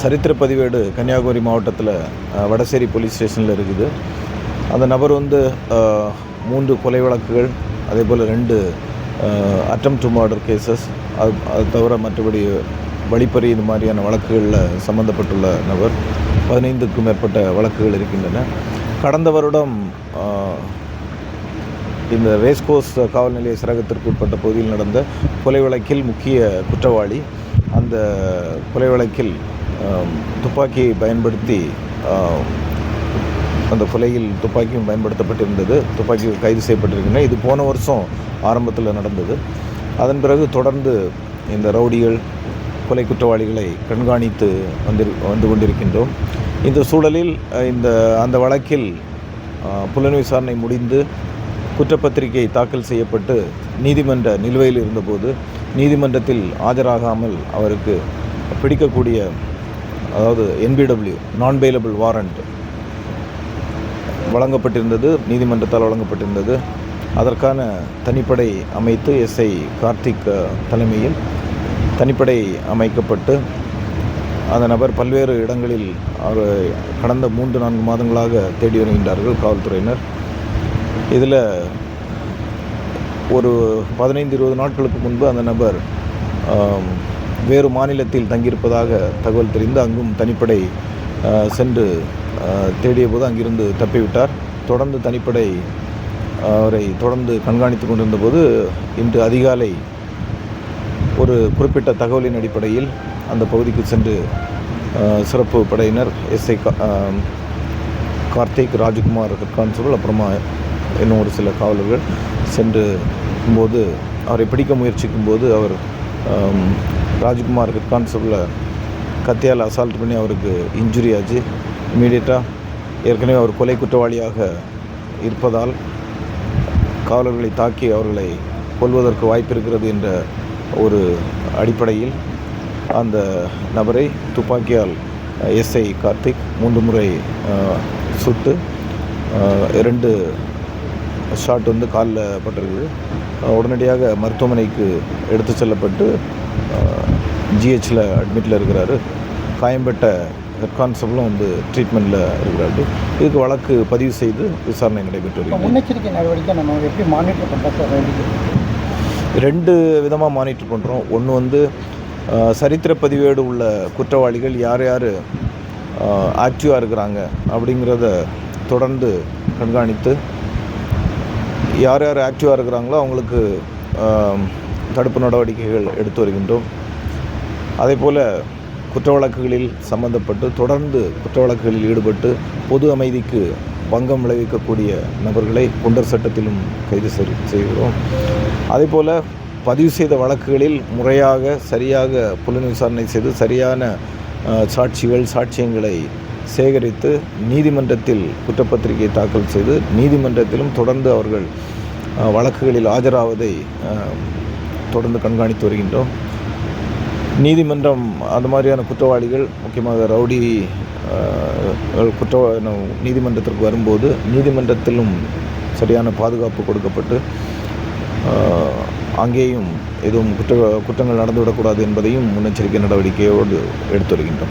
சரித்திர பதிவேடு கன்னியாகுமரி மாவட்டத்தில் வடசேரி போலீஸ் ஸ்டேஷனில் இருக்குது. அந்த நபர் 3 கொலை வழக்குகள், அதே போல் 2 அட்டெம்ப்ட் டு மர்டர் கேசஸ், அது தவிர மற்றபடி வழிப்பறி இது மாதிரியான வழக்குகளில் சம்மந்தப்பட்டுள்ள நபர். 15க்கும் மேற்பட்ட வழக்குகள் இருக்கின்றன. கடந்த வருடம் இந்த ரேஸ்கோர்ஸ் காவல் நிலைய சரகத்திற்கு உட்பட்ட பகுதியில் நடந்த கொலை வழக்கில் முக்கிய குற்றவாளி. அந்த கொலை வழக்கில் துப்பாக்கியை பயன்படுத்தி அந்த கொலையில் துப்பாக்கியும் பயன்படுத்தப்பட்டிருந்தது. துப்பாக்கி கைது செய்யப்பட்டிருக்கின்றன. இது போன வருஷம் ஆரம்பத்தில் நடந்தது. அதன் பிறகு தொடர்ந்து இந்த ரவுடிகள் கொலை குற்றவாளிகளை கண்காணித்து வந்து கொண்டிருக்கின்றோம். இந்த சூழலில் அந்த வழக்கில் புலன் விசாரணை முடிந்து குற்றப்பத்திரிகை தாக்கல் செய்யப்பட்டு நீதிமன்ற நிலுவையில் இருந்தபோது நீதிமன்றத்தில் ஆஜராகாமல் அவருக்கு பிடிக்கக்கூடிய, அதாவது NBW நான் பெயிலபிள் வாரண்ட் வழங்கப்பட்டிருந்தது, நீதிமன்றத்தால் வழங்கப்பட்டிருந்தது. அதற்கான தனிப்படை அமைத்து SI கார்த்திக் தலைமையில் தனிப்படை அமைக்கப்பட்டு அந்த நபர் பல்வேறு இடங்களில் அவர் கடந்த 3-4 மாதங்களாக தேடி வருகின்றார்கள் காவல்துறையினர். இதில் ஒரு 15-20 நாட்களுக்கு முன்பு அந்த நபர் வேறு மாநிலத்தில் தங்கியிருப்பதாக தகவல் தெரிந்து அங்கும் தனிப்படை சென்று தேடிய போது அங்கிருந்து தப்பிவிட்டார். தொடர்ந்து தனிப்படை அவரை தொடர்ந்து கண்காணித்து கொண்டிருந்த போது இன்று அதிகாலை ஒரு குறிப்பிட்ட தகவலின் அடிப்படையில் அந்த பகுதிக்கு சென்று சிறப்பு படையினர் SI கார்த்திக், ராஜ்குமார் கான்ஸ்டபிள், அப்புறமா இன்னும் ஒரு சில காவலர்கள் சென்று போது அவரை பிடிக்க முயற்சிக்கும் போது அவர் ராஜ்குமார் கான்ஸ்டபிளை கத்தியால் அசால்ட் பண்ணி அவருக்கு இன்ஜுரி ஆச்சு. இமீடியட்டாக ஏற்கனவே அவர் கொலை குற்றவாளியாக இருப்பதால் காவலர்களை தாக்கி அவர்களை கொல்வதற்கு வாய்ப்பு இருக்கிறது என்ற ஒரு அடிப்படையில் அந்த நபரை துப்பாக்கியால் SI கார்த்திக் 3 முறை சுட்டு 2 ஷாட் காலில் பட்டிருக்குது. உடனடியாக மருத்துவமனைக்கு எடுத்து செல்லப்பட்டு GHல அட்மிட்டில் இருக்கிறாரு. காயம்பட்ட ஹெட் கான்ஸ்டபிளும் ட்ரீட்மெண்ட்டில் இருக்கிறாரு. இதுக்கு வழக்கு பதிவு செய்து விசாரணை நடைபெற்று வருகிறது. முன்னெச்சரிக்கை நடவடிக்கை நம்ம எப்படி மானிட்டர் பண்ணுறோம்? 2 விதமாக மானிட்டர் பண்ணுறோம். ஒன்று சரித்திர பதிவேடு உள்ள குற்றவாளிகள் யார் ஆக்டிவாக இருக்கிறாங்க அப்படிங்கிறத தொடர்ந்து கண்காணித்து யார் ஆக்டிவாக இருக்கிறாங்களோ அவங்களுக்கு தடுப்பு நடவடிக்கைகள் எடுத்து வருகின்றோம். அதே போல் குற்ற வழக்குகளில் சம்பந்தப்பட்டு தொடர்ந்து குற்ற வழக்குகளில் ஈடுபட்டு பொது அமைதிக்கு பங்கம் விளைவிக்கக்கூடிய நபர்களை குண்டர் சட்டத்திலும் கைது செய்கிறோம். அதே போல் பதிவு செய்த வழக்குகளில் முறையாக சரியாக புலன் விசாரணை செய்து சரியான சாட்சியங்களை சேகரித்து நீதிமன்றத்தில் குற்றப்பத்திரிகை தாக்கல் செய்து நீதிமன்றத்திலும் தொடர்ந்து அவர்கள் வழக்குகளில் ஆஜராவதை தொடர்ந்து கண்காணித்து வருகின்றோம். நீதிமன்றம் அந்த மாதிரியான குற்றவாளிகள், முக்கியமாக ரவுடி நீதிமன்றத்திற்கு வரும்போது நீதிமன்றத்திலும் சரியான பாதுகாப்பு கொடுக்கப்பட்டு அங்கேயும் எதுவும் குற்றங்கள் நடந்துவிடக்கூடாது என்பதையும் முன்னெச்சரிக்கை நடவடிக்கையோடு எடுத்து வருகின்றோம்.